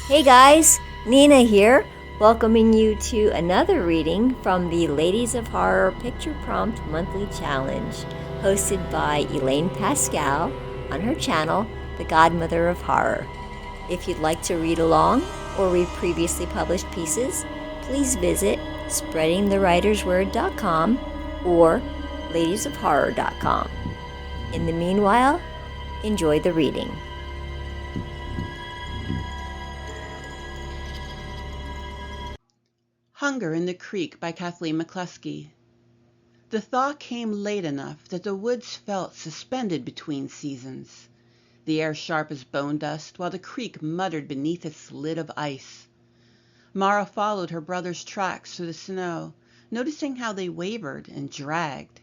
Hey guys, Nina here, welcoming you to another reading from the Ladies of Horror Picture Prompt Monthly Challenge, hosted by Elaine Pascale on her channel, The Godmother of Horror. If you'd like to read along or read previously published pieces, please visit spreadingthewritersword.com or ladiesofhorror.com. In the meanwhile, enjoy the reading. Hunger in the Creek by Kathleen McCluskey. The thaw came late enough that the woods felt suspended between seasons, the air sharp as bone dust, while the creek muttered beneath its lid of ice. Mara followed her brother's tracks through the snow, noticing how they wavered and dragged.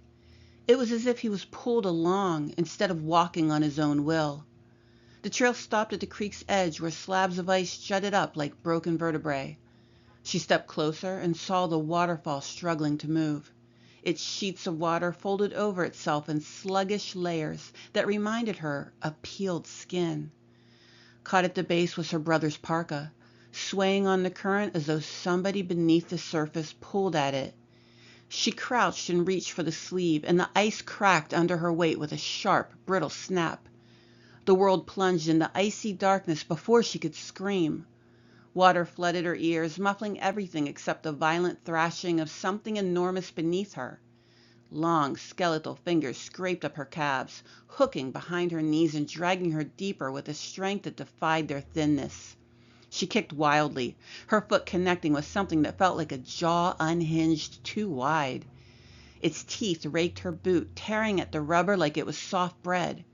It was as if he was pulled along instead of walking on his own will. The trail stopped at the creek's edge where slabs of ice jutted up like broken vertebrae. She stepped closer and saw the waterfall struggling to move. Its sheets of water folded over itself in sluggish layers that reminded her of peeled skin. Caught at the base was her brother's parka, swaying on the current as though somebody beneath the surface pulled at it. She crouched and reached for the sleeve, and the ice cracked under her weight with a sharp, brittle snap. The world plunged into icy darkness before she could scream. Water flooded her ears, muffling everything except the violent thrashing of something enormous beneath her. Long, skeletal fingers scraped up her calves, hooking behind her knees and dragging her deeper with a strength that defied their thinness. She kicked wildly, her foot connecting with something that felt like a jaw unhinged too wide. Its teeth raked her boot, tearing at the rubber like it was soft bread.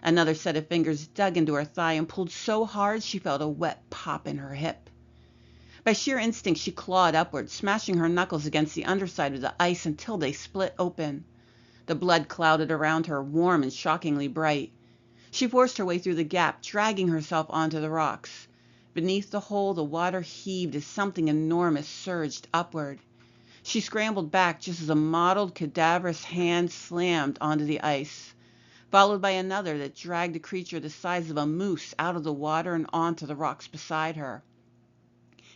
Another set of fingers dug into her thigh and pulled so hard she felt a wet pop in her hip. By sheer instinct, she clawed upward, smashing her knuckles against the underside of the ice until they split open. The blood clouded around her, warm and shockingly bright. She forced her way through the gap, dragging herself onto the rocks. Beneath the hole, the water heaved as something enormous surged upward. She scrambled back just as a mottled, cadaverous hand slammed onto the ice, followed by another that dragged a creature the size of a moose out of the water and onto the rocks beside her.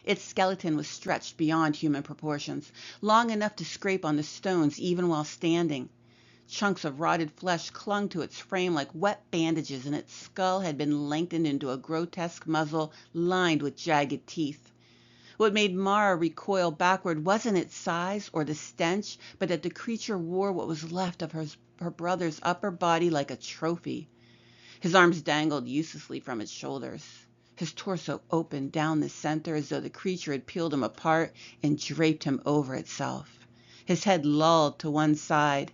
Its skeleton was stretched beyond human proportions, long enough to scrape on the stones even while standing. Chunks of rotted flesh clung to its frame like wet bandages, and its skull had been lengthened into a grotesque muzzle lined with jagged teeth. What made Mara recoil backward wasn't its size or the stench, but that the creature wore what was left of her brother's upper body like a trophy. His arms dangled uselessly from its shoulders. His torso opened down the center as though the creature had peeled him apart and draped him over itself. His head lolled to one side.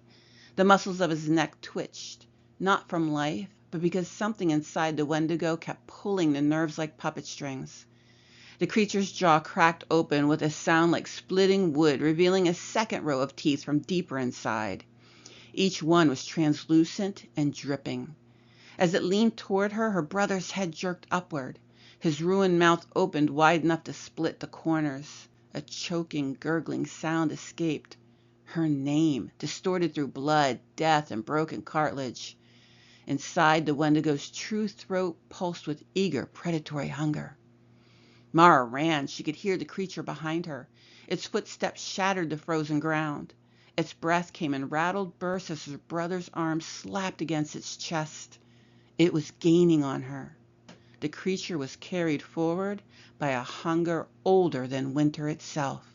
The muscles of his neck twitched, not from life, but because something inside the Wendigo kept pulling the nerves like puppet strings. The creature's jaw cracked open with a sound like splitting wood, revealing a second row of teeth from deeper inside. Each one was translucent and dripping. As it leaned toward her, her brother's head jerked upward. His ruined mouth opened wide enough to split the corners. A choking, gurgling sound escaped. Her name, distorted through blood, death, and broken cartilage. Inside, the Wendigo's true throat pulsed with eager, predatory hunger. Mara ran. She could hear the creature behind her. Its footsteps shattered the frozen ground. Its breath came in rattled bursts as her brother's arms slapped against its chest. It was gaining on her. The creature was carried forward by a hunger older than winter itself.